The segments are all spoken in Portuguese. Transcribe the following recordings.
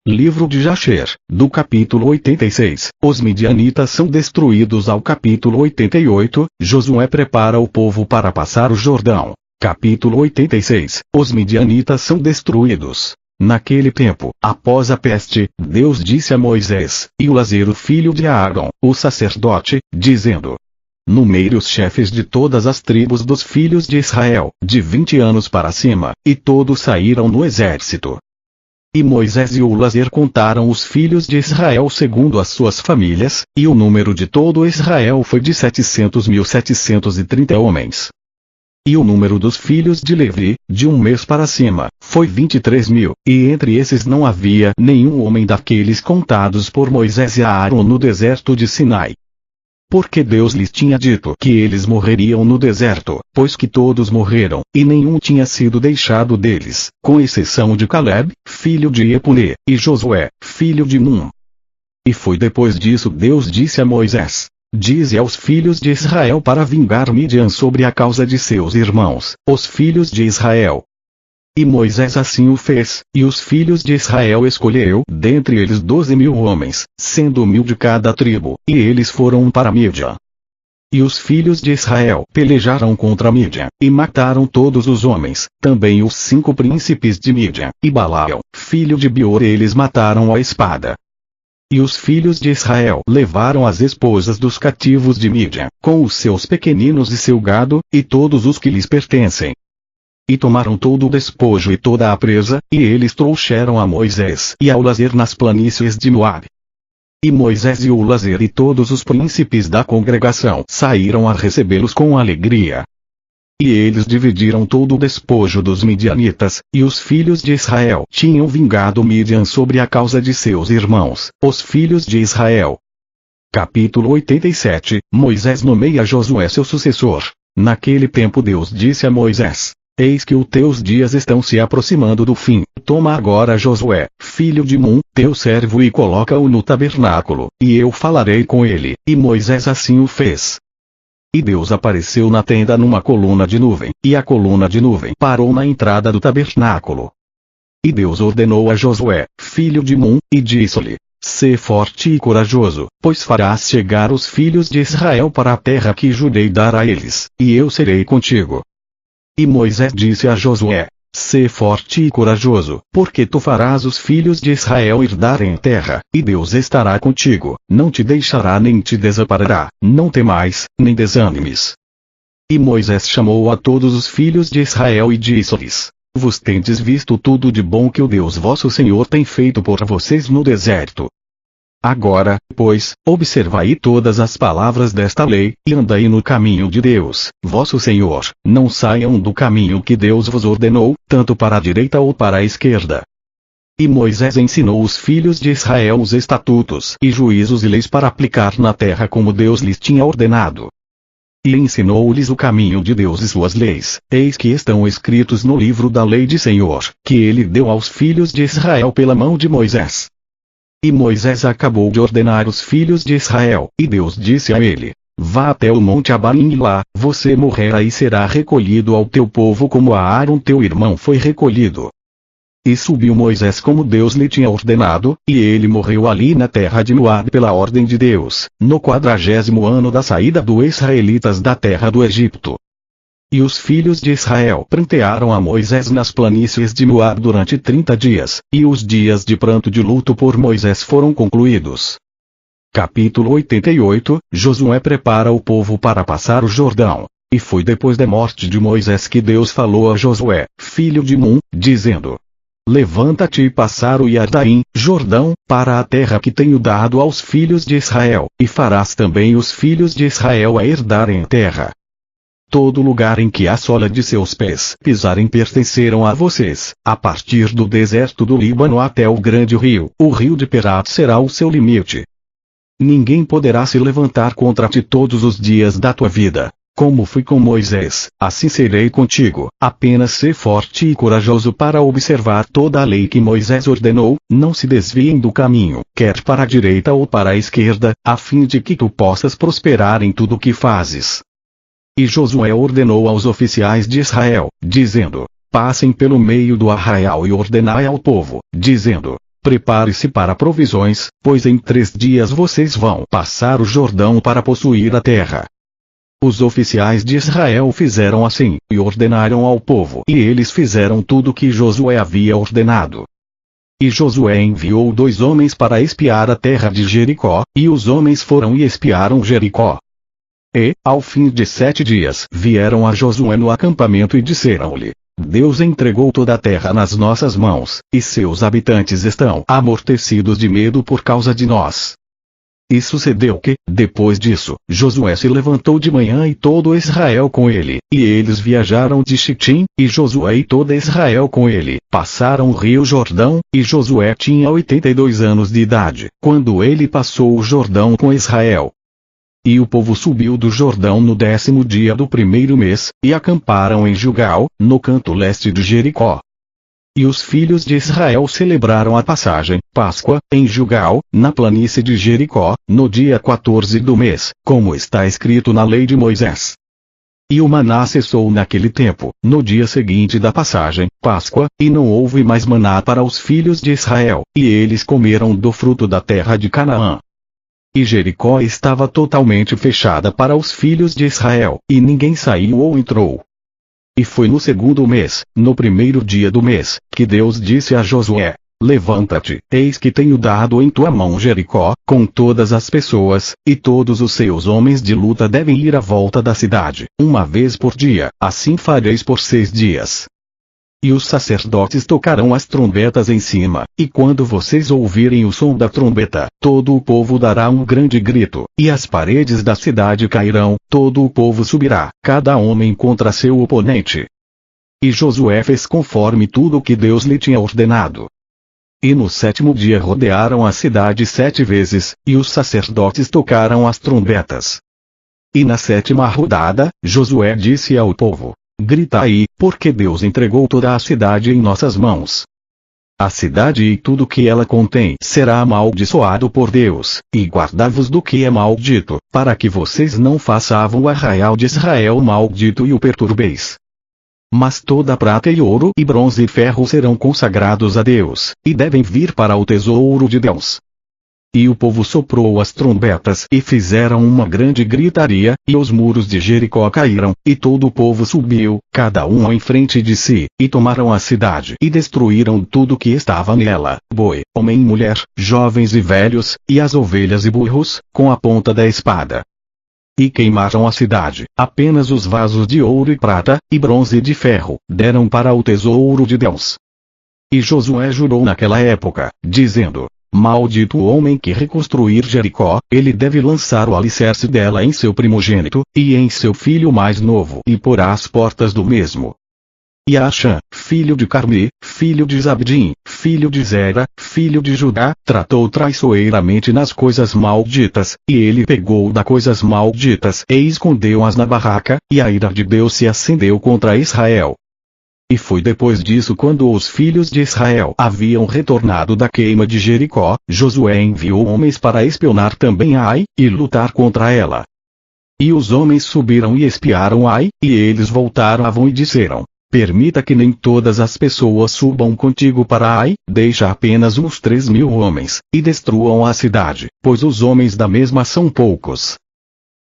Livro de Jasher, do capítulo 86, os midianitas são destruídos. Ao capítulo 88, Josué prepara o povo para passar o Jordão. Capítulo 86, os midianitas são destruídos. Naquele tempo, após a peste, Deus disse a Moisés, e Uziel filho de Arão, o sacerdote, dizendo: numere os chefes de todas as tribos dos filhos de Israel, de 20 anos para cima, e todos saíram no exército. E Moisés e Uziel contaram os filhos de Israel segundo as suas famílias, e o número de todo Israel foi de 700.730 homens. E o número dos filhos de Levi, de 1 mês para cima, foi 23.000, e entre esses não havia nenhum homem daqueles contados por Moisés e Arão no deserto de Sinai. Porque Deus lhes tinha dito que eles morreriam no deserto, pois que todos morreram, e nenhum tinha sido deixado deles, com exceção de Caleb, filho de Jefoné, e Josué, filho de Num. E foi depois disso Deus disse a Moisés: dize aos filhos de Israel para vingar Midian sobre a causa de seus irmãos, os filhos de Israel. E Moisés assim o fez, e os filhos de Israel escolheu dentre eles 12.000 homens, sendo 1.000 de cada tribo, e eles foram para Midian. E os filhos de Israel pelejaram contra Midian, e mataram todos os homens, também os 5 príncipes de Midian, e Balaão, filho de Beor, eles mataram à espada. E os filhos de Israel levaram as esposas dos cativos de Midian, com os seus pequeninos e seu gado, e todos os que lhes pertencem. E tomaram todo o despojo e toda a presa, e eles trouxeram a Moisés e a Uziel nas planícies de Moabe. E Moisés e Uziel e todos os príncipes da congregação saíram a recebê-los com alegria. E eles dividiram todo o despojo dos midianitas, e os filhos de Israel tinham vingado Midian sobre a causa de seus irmãos, os filhos de Israel. Capítulo 87, Moisés nomeia Josué seu sucessor. Naquele tempo Deus disse a Moisés: eis que os teus dias estão se aproximando do fim. Toma agora Josué, filho de Num, teu servo, e coloca-o no tabernáculo, e eu falarei com ele. E Moisés assim o fez. E Deus apareceu na tenda numa coluna de nuvem, e a coluna de nuvem parou na entrada do tabernáculo. E Deus ordenou a Josué, filho de Num, e disse-lhe: sê forte e corajoso, pois farás chegar os filhos de Israel para a terra que jurei dar a eles, e eu serei contigo. E Moisés disse a Josué: sê forte e corajoso, porque tu farás os filhos de Israel herdarem a terra, e Deus estará contigo, não te deixará nem te desamparará, não temais, nem desanimes. E Moisés chamou a todos os filhos de Israel e disse-lhes: vos tendes visto tudo de bom que o Deus vosso Senhor tem feito por vocês no deserto. Agora, pois, observai todas as palavras desta lei, e andai no caminho de Deus, vosso Senhor, não saiam do caminho que Deus vos ordenou, tanto para a direita ou para a esquerda. E Moisés ensinou os filhos de Israel os estatutos e juízos e leis para aplicar na terra como Deus lhes tinha ordenado. E ensinou-lhes o caminho de Deus e suas leis, eis que estão escritos no livro da lei de Senhor, que ele deu aos filhos de Israel pela mão de Moisés. E Moisés acabou de ordenar os filhos de Israel, e Deus disse a ele: vá até o monte Abarim, e lá você morrerá e será recolhido ao teu povo como a Arão teu irmão foi recolhido. E subiu Moisés como Deus lhe tinha ordenado, e ele morreu ali na terra de Moabe pela ordem de Deus, no 40º ano da saída dos israelitas da terra do Egito. E os filhos de Israel prantearam a Moisés nas planícies de Moabe durante 30 dias, e os dias de pranto de luto por Moisés foram concluídos. Capítulo 88, Josué prepara o povo para passar o Jordão. E foi depois da morte de Moisés que Deus falou a Josué, filho de Num, dizendo: levanta-te e passar o Iordaim, Jordão, para a terra que tenho dado aos filhos de Israel, e farás também os filhos de Israel a herdarem a terra. Todo lugar em que a sola de seus pés pisarem pertencerão a vocês, a partir do deserto do Líbano até o grande rio, o rio de Perat será o seu limite. Ninguém poderá se levantar contra ti todos os dias da tua vida. Como fui com Moisés, assim serei contigo, apenas sê forte e corajoso para observar toda a lei que Moisés ordenou, não se desviem do caminho, quer para a direita ou para a esquerda, a fim de que tu possas prosperar em tudo o que fazes. E Josué ordenou aos oficiais de Israel, dizendo: passem pelo meio do arraial e ordenai ao povo, dizendo: prepare-se para provisões, pois em 3 dias vocês vão passar o Jordão para possuir a terra. Os oficiais de Israel fizeram assim, e ordenaram ao povo, e eles fizeram tudo o que Josué havia ordenado. E Josué enviou 2 homens para espiar a terra de Jericó, e os homens foram e espiaram Jericó. E, ao fim de 7 dias, vieram a Josué no acampamento e disseram-lhe: Deus entregou toda a terra nas nossas mãos, e seus habitantes estão amortecidos de medo por causa de nós. E sucedeu que, depois disso, Josué se levantou de manhã e todo Israel com ele, e eles viajaram de Chitim, e Josué e toda Israel com ele, passaram o rio Jordão, e Josué tinha 82 anos de idade, quando ele passou o Jordão com Israel. E o povo subiu do Jordão no 10º dia do 1º mês, e acamparam em Gilgal, no canto leste de Jericó. E os filhos de Israel celebraram a passagem, Páscoa, em Gilgal, na planície de Jericó, no dia 14 do mês, como está escrito na lei de Moisés. E o maná cessou naquele tempo, no dia seguinte da passagem, Páscoa, e não houve mais maná para os filhos de Israel, e eles comeram do fruto da terra de Canaã. E Jericó estava totalmente fechada para os filhos de Israel, e ninguém saiu ou entrou. E foi no 2º mês, no 1º dia do mês, que Deus disse a Josué: Levanta-te, eis que tenho dado em tua mão Jericó, com todas as pessoas, e todos os seus homens de luta devem ir à volta da cidade, uma vez por dia, assim fareis por 6 dias. E os sacerdotes tocarão as trombetas em cima, e quando vocês ouvirem o som da trombeta, todo o povo dará um grande grito, e as paredes da cidade cairão, todo o povo subirá, cada homem contra seu oponente. E Josué fez conforme tudo o que Deus lhe tinha ordenado. E no 7º dia rodearam a cidade 7 vezes, e os sacerdotes tocaram as trombetas. E na 7ª rodada, Josué disse ao povo: Gritai, porque Deus entregou toda a cidade em nossas mãos. A cidade e tudo que ela contém será amaldiçoado por Deus, e guardai-vos do que é maldito, para que vocês não façam o arraial de Israel maldito e o perturbeis. Mas toda prata e ouro e bronze e ferro serão consagrados a Deus, e devem vir para o tesouro de Deus. E o povo soprou as trombetas e fizeram uma grande gritaria, e os muros de Jericó caíram, e todo o povo subiu, cada um em frente de si, e tomaram a cidade e destruíram tudo que estava nela, boi, homem e mulher, jovens e velhos, e as ovelhas e burros, com a ponta da espada. E queimaram a cidade, apenas os vasos de ouro e prata, e bronze e de ferro, deram para o tesouro de Deus. E Josué jurou naquela época, dizendo: Maldito o homem que reconstruir Jericó, ele deve lançar o alicerce dela em seu primogênito, e em seu filho mais novo, e porá as portas do mesmo. E Achã, filho de Carmi, filho de Zabdim, filho de Zera, filho de Judá, tratou traiçoeiramente nas coisas malditas, e ele pegou das coisas malditas e escondeu-as na barraca, e a ira de Deus se acendeu contra Israel. E foi depois disso, quando os filhos de Israel haviam retornado da queima de Jericó, Josué enviou homens para espionar também Ai, e lutar contra ela. E os homens subiram e espiaram Ai, e eles voltaram e disseram: Permita que nem todas as pessoas subam contigo para Ai, deixa apenas uns 3.000 homens, e destruam a cidade, pois os homens da mesma são poucos.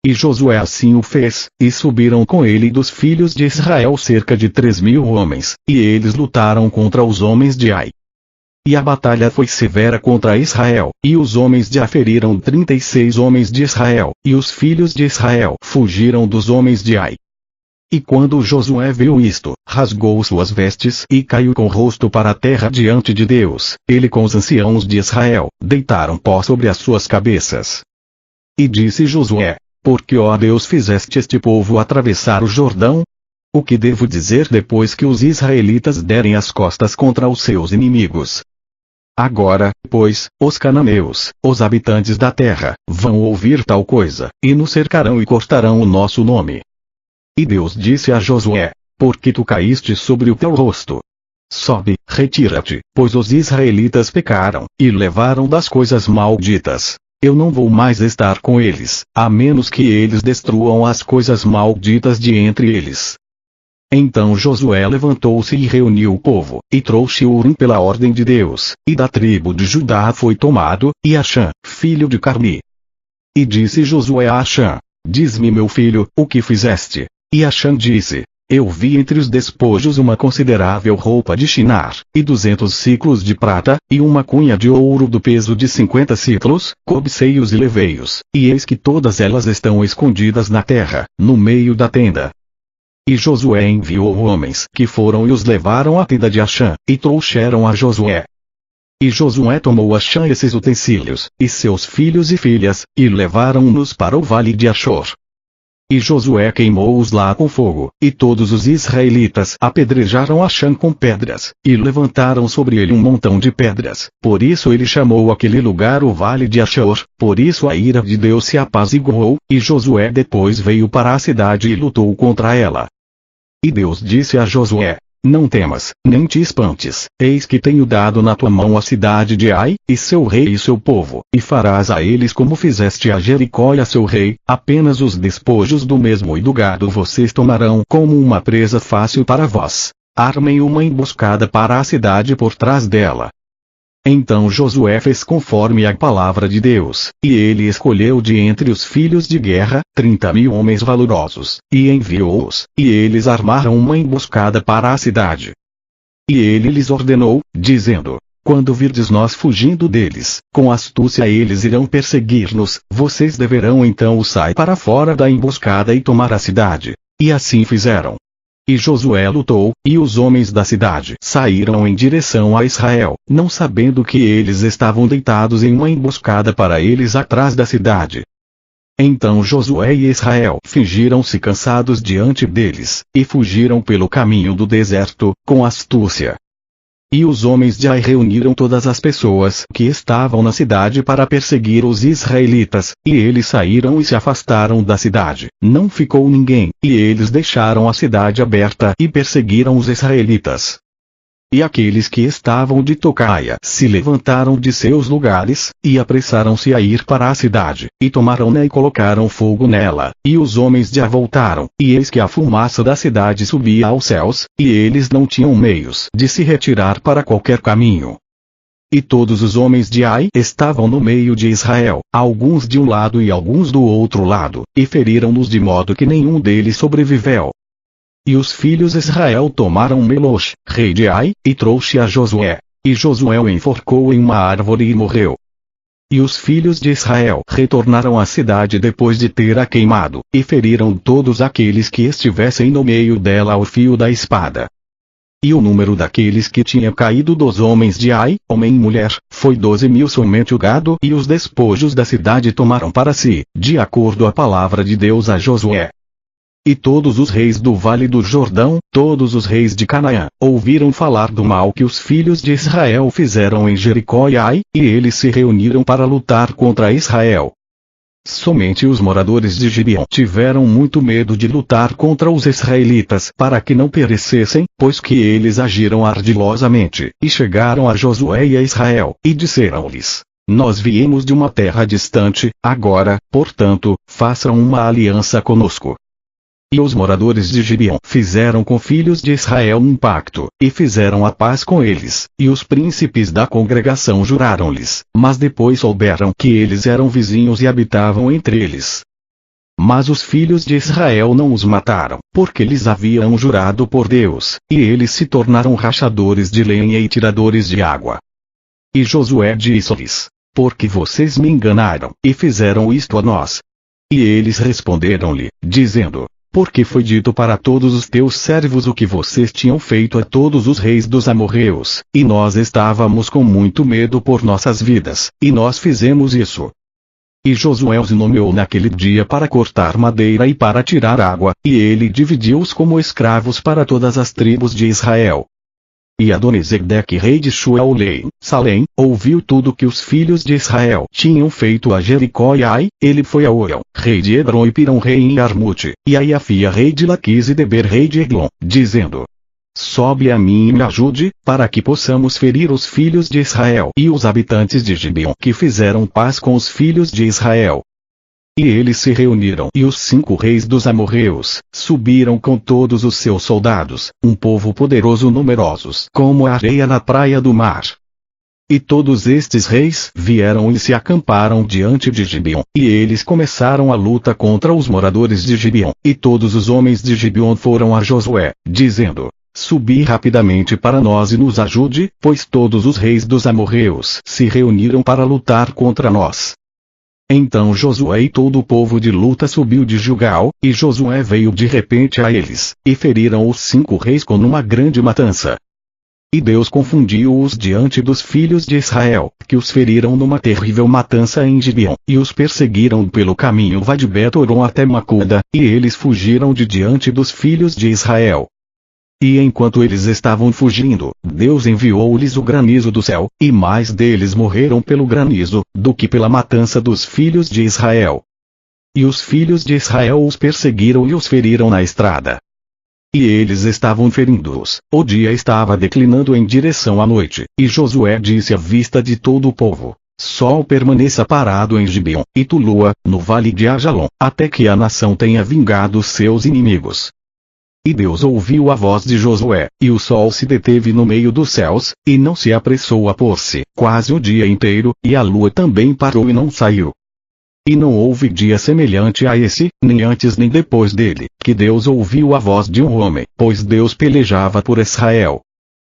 E Josué assim o fez, e subiram com ele dos filhos de Israel cerca de 3.000 homens, e eles lutaram contra os homens de Ai. E a batalha foi severa contra Israel, e os homens de Ai feriram 36 homens de Israel, e os filhos de Israel fugiram dos homens de Ai. E quando Josué viu isto, rasgou suas vestes e caiu com o rosto para a terra diante de Deus, ele com os anciãos de Israel, deitaram pó sobre as suas cabeças. E disse Josué: Por que, ó Deus, fizeste este povo atravessar o Jordão? O que devo dizer depois que os israelitas derem as costas contra os seus inimigos? Agora, pois, os cananeus, os habitantes da terra, vão ouvir tal coisa, e nos cercarão e cortarão o nosso nome. E Deus disse a Josué: Por que tu caíste sobre o teu rosto? Sobe, retira-te, pois os israelitas pecaram, e levaram das coisas malditas. Eu não vou mais estar com eles, a menos que eles destruam as coisas malditas de entre eles. Então Josué levantou-se e reuniu o povo, e trouxe Urim pela ordem de Deus, e da tribo de Judá foi tomado, e Achã, filho de Carmi. E disse Josué a Achã: Diz-me, meu filho, o que fizeste? E Achã disse: Eu vi entre os despojos uma considerável roupa de Shinar, e 200 siclos de prata, e uma cunha de ouro do peso de 50 siclos, cobcei-os e levei-os, e eis que todas elas estão escondidas na terra, no meio da tenda. E Josué enviou homens que foram e os levaram à tenda de Achã, e trouxeram a Josué. E Josué tomou Achã esses utensílios, e seus filhos e filhas, e levaram-nos para o vale de Achor. E Josué queimou-os lá com fogo, e todos os israelitas apedrejaram Achã com pedras, e levantaram sobre ele um montão de pedras. Por isso ele chamou aquele lugar o vale de Achor, por isso a ira de Deus se apaziguou, e Josué depois veio para a cidade e lutou contra ela. E Deus disse a Josué: Não temas, nem te espantes, eis que tenho dado na tua mão a cidade de Ai, e seu rei e seu povo, e farás a eles como fizeste a Jericó e a seu rei, apenas os despojos do mesmo e do gado vocês tomarão como uma presa fácil para vós. Armem uma emboscada para a cidade por trás dela. Então Josué fez conforme a palavra de Deus, e ele escolheu de entre os filhos de guerra, 30.000 homens valorosos, e enviou-os, e eles armaram uma emboscada para a cidade. E ele lhes ordenou, dizendo: Quando virdes nós fugindo deles, com astúcia eles irão perseguir-nos, vocês deverão então sair para fora da emboscada e tomar a cidade. E assim fizeram. E Josué lutou, e os homens da cidade saíram em direção a Israel, não sabendo que eles estavam deitados em uma emboscada para eles atrás da cidade. Então Josué e Israel fingiram-se cansados diante deles, e fugiram pelo caminho do deserto, com astúcia. E os homens de Ai reuniram todas as pessoas que estavam na cidade para perseguir os israelitas, e eles saíram e se afastaram da cidade. Não ficou ninguém, e eles deixaram a cidade aberta e perseguiram os israelitas. E aqueles que estavam de tocaia se levantaram de seus lugares, e apressaram-se a ir para a cidade, e tomaram-na e colocaram fogo nela, e os homens de Ai voltaram, e eis que a fumaça da cidade subia aos céus, e eles não tinham meios de se retirar para qualquer caminho. E todos os homens de Ai estavam no meio de Israel, alguns de um lado e alguns do outro lado, e feriram-nos de modo que nenhum deles sobreviveu. E os filhos de Israel tomaram Melosh, rei de Ai, e trouxe a Josué. E Josué o enforcou em uma árvore e morreu. E os filhos de Israel retornaram à cidade depois de ter a queimado, e feriram todos aqueles que estivessem no meio dela ao fio da espada. E o número daqueles que tinha caído dos homens de Ai, homem e mulher, foi 12.000 somente o gado e os despojos da cidade tomaram para si, de acordo à palavra de Deus a Josué. E todos os reis do Vale do Jordão, todos os reis de Canaã, ouviram falar do mal que os filhos de Israel fizeram em Jericó e Ai, e eles se reuniram para lutar contra Israel. Somente os moradores de Gibeon tiveram muito medo de lutar contra os israelitas para que não perecessem, pois que eles agiram ardilosamente, e chegaram a Josué e a Israel, e disseram-lhes: Nós viemos de uma terra distante, agora, portanto, façam uma aliança conosco. E os moradores de Gibeon fizeram com filhos de Israel um pacto, e fizeram a paz com eles, e os príncipes da congregação juraram-lhes, mas depois souberam que eles eram vizinhos e habitavam entre eles. Mas os filhos de Israel não os mataram, porque lhes haviam jurado por Deus, e eles se tornaram rachadores de lenha e tiradores de água. E Josué disse-lhes: Porque vocês me enganaram, e fizeram isto a nós? E eles responderam-lhe, dizendo: Porque foi dito para todos os teus servos o que vocês tinham feito a todos os reis dos amorreus, e nós estávamos com muito medo por nossas vidas, e nós fizemos isso. E Josué os nomeou naquele dia para cortar madeira e para tirar água, e ele dividiu-os como escravos para todas as tribos de Israel. E Adonisedeque, rei de Shuaulém, Salém, ouviu tudo que os filhos de Israel tinham feito a Jericó e Ai. Ele foi a Orion, rei de Hebron, e Pirão, rei em Armute, e a Iafia, rei de Laquis, e Deber, rei de Eglon, dizendo: Sobe a mim e me ajude, para que possamos ferir os filhos de Israel e os habitantes de Gibeon que fizeram paz com os filhos de Israel. E eles se reuniram, e os 5 reis dos amorreus subiram com todos os seus soldados, um povo poderoso, numerosos como a areia na praia do mar. E todos estes reis vieram e se acamparam diante de Gibeon, e eles começaram a luta contra os moradores de Gibeon. E todos os homens de Gibeon foram a Josué, dizendo: Subi rapidamente para nós e nos ajude, pois todos os reis dos amorreus se reuniram para lutar contra nós. Então Josué e todo o povo de luta subiu de Gilgal, e Josué veio de repente a eles, e feriram os 5 reis com uma grande matança. E Deus confundiu-os diante dos filhos de Israel, que os feriram numa terrível matança em Gibeon, e os perseguiram pelo caminho de Bet-horon até Macuda, e eles fugiram de diante dos filhos de Israel. E enquanto eles estavam fugindo, Deus enviou-lhes o granizo do céu, e mais deles morreram pelo granizo, do que pela matança dos filhos de Israel. E os filhos de Israel os perseguiram e os feriram na estrada. E eles estavam ferindo-os. O dia estava declinando em direção à noite, e Josué disse à vista de todo o povo: Sol permaneça parado em Gibeon, e tu lua, no vale de Ajalon, até que a nação tenha vingado seus inimigos. E Deus ouviu a voz de Josué, e o sol se deteve no meio dos céus, e não se apressou a pôr-se, quase o dia inteiro, e a lua também parou e não saiu. E não houve dia semelhante a esse, nem antes nem depois dele, que Deus ouviu a voz de um homem, pois Deus pelejava por Israel.